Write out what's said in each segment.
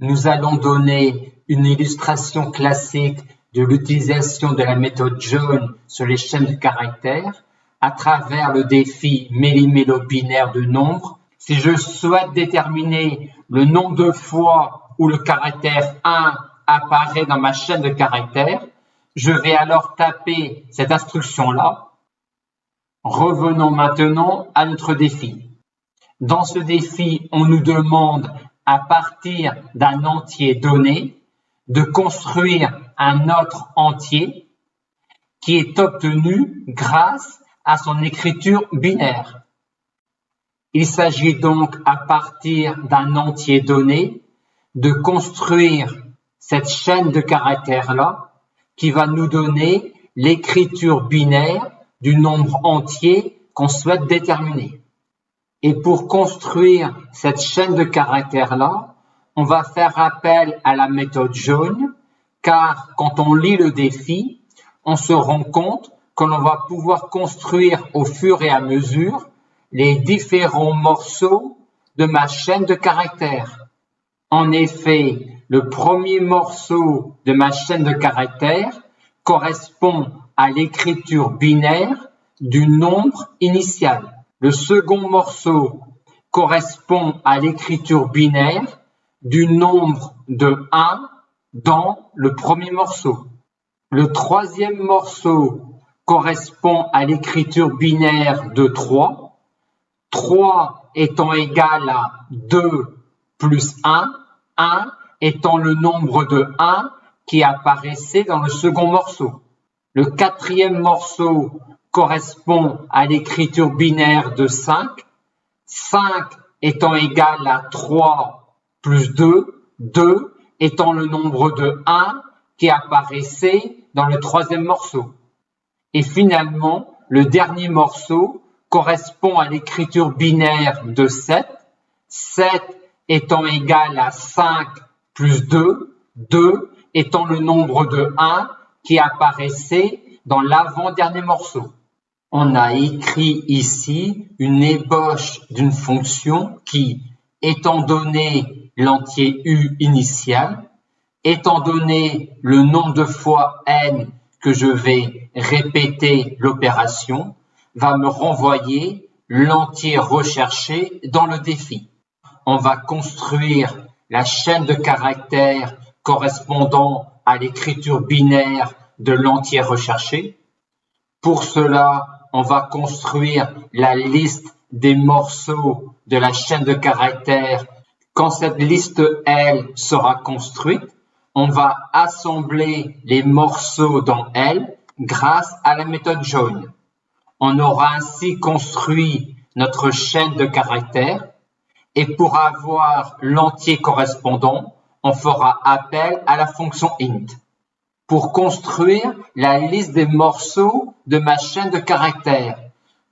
Nous allons donner une illustration classique de l'utilisation de la méthode Jones sur les chaînes de caractères à travers le défi méli-mélo binaire de nombres. Si je souhaite déterminer le nombre de fois où le caractère 1 apparaît dans ma chaîne de caractères, je vais alors taper cette instruction-là. Revenons maintenant à notre défi. Dans ce défi, on nous demande, à partir d'un entier donné, de construire un autre entier qui est obtenu grâce à son écriture binaire. Il s'agit donc, à partir d'un entier donné, de construire cette chaîne de caractères-là qui va nous donner l'écriture binaire du nombre entier qu'on souhaite déterminer. Et pour construire cette chaîne de caractères-là, on va faire appel à la méthode Jones, car quand on lit le défi, on se rend compte que l'on va pouvoir construire au fur et à mesure les différents morceaux de ma chaîne de caractères. En effet, le premier morceau de ma chaîne de caractères correspond à l'écriture binaire du nombre initial. Le second morceau correspond à l'écriture binaire du nombre de 1 dans le premier morceau. Le troisième morceau correspond à l'écriture binaire de 3, 3 étant égal à 2 plus 1, 1 étant le nombre de 1 qui apparaissait dans le second morceau. Le quatrième morceau correspond à l'écriture binaire de 5, 5 étant égal à 3 plus 2, 2 étant le nombre de 1 qui apparaissait dans le troisième morceau. Et finalement, le dernier morceau correspond à l'écriture binaire de 7, 7 étant égal à 5 plus 2, 2 étant le nombre de 1 qui apparaissait dans l'avant-dernier morceau. On a écrit ici une ébauche d'une fonction qui, étant donné l'entier u initial, étant donné le nombre de fois n que je vais répéter l'opération, va me renvoyer l'entier recherché dans le défi. On va construire la chaîne de caractères correspondant à l'écriture binaire de l'entier recherché. Pour cela, on va construire la liste des morceaux de la chaîne de caractères. Quand cette liste L sera construite, on va assembler les morceaux dans L grâce à la méthode Jones. On aura ainsi construit notre chaîne de caractères et pour avoir l'entier correspondant, on fera appel à la fonction int. Pour construire la liste des morceaux de ma chaîne de caractères,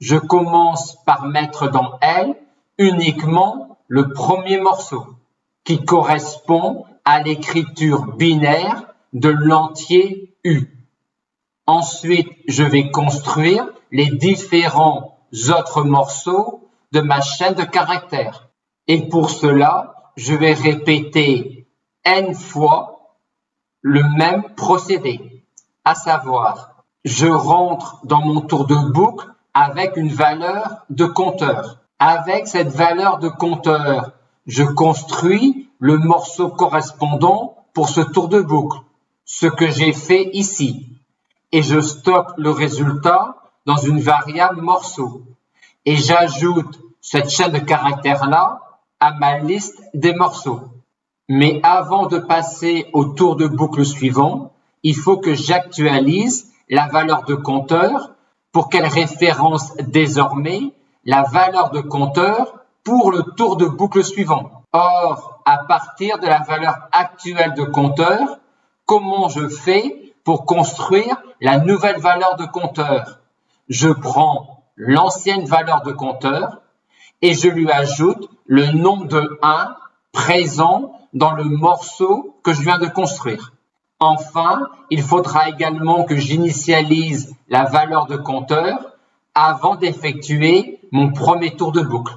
je commence par mettre dans L uniquement le premier morceau qui correspond à l'écriture binaire de l'entier U. Ensuite, je vais construire les différents autres morceaux de ma chaîne de caractères. Et pour cela, je vais répéter n fois le même procédé, à savoir, je rentre dans mon tour de boucle avec une valeur de compteur. Avec cette valeur de compteur, je construis le morceau correspondant pour ce tour de boucle, ce que j'ai fait ici. Et je stocke le résultat dans une variable morceau. Et j'ajoute cette chaîne de caractères-là à ma liste des morceaux. Mais avant de passer au tour de boucle suivant, il faut que j'actualise la valeur de compteur pour qu'elle référence désormais la valeur de compteur pour le tour de boucle suivant. Or, à partir de la valeur actuelle de compteur, comment je fais pour construire la nouvelle valeur de compteur? Je prends l'ancienne valeur de compteur et je lui ajoute le nombre de 1 présent dans le morceau que je viens de construire. Enfin, il faudra également que j'initialise la valeur de compteur avant d'effectuer mon premier tour de boucle.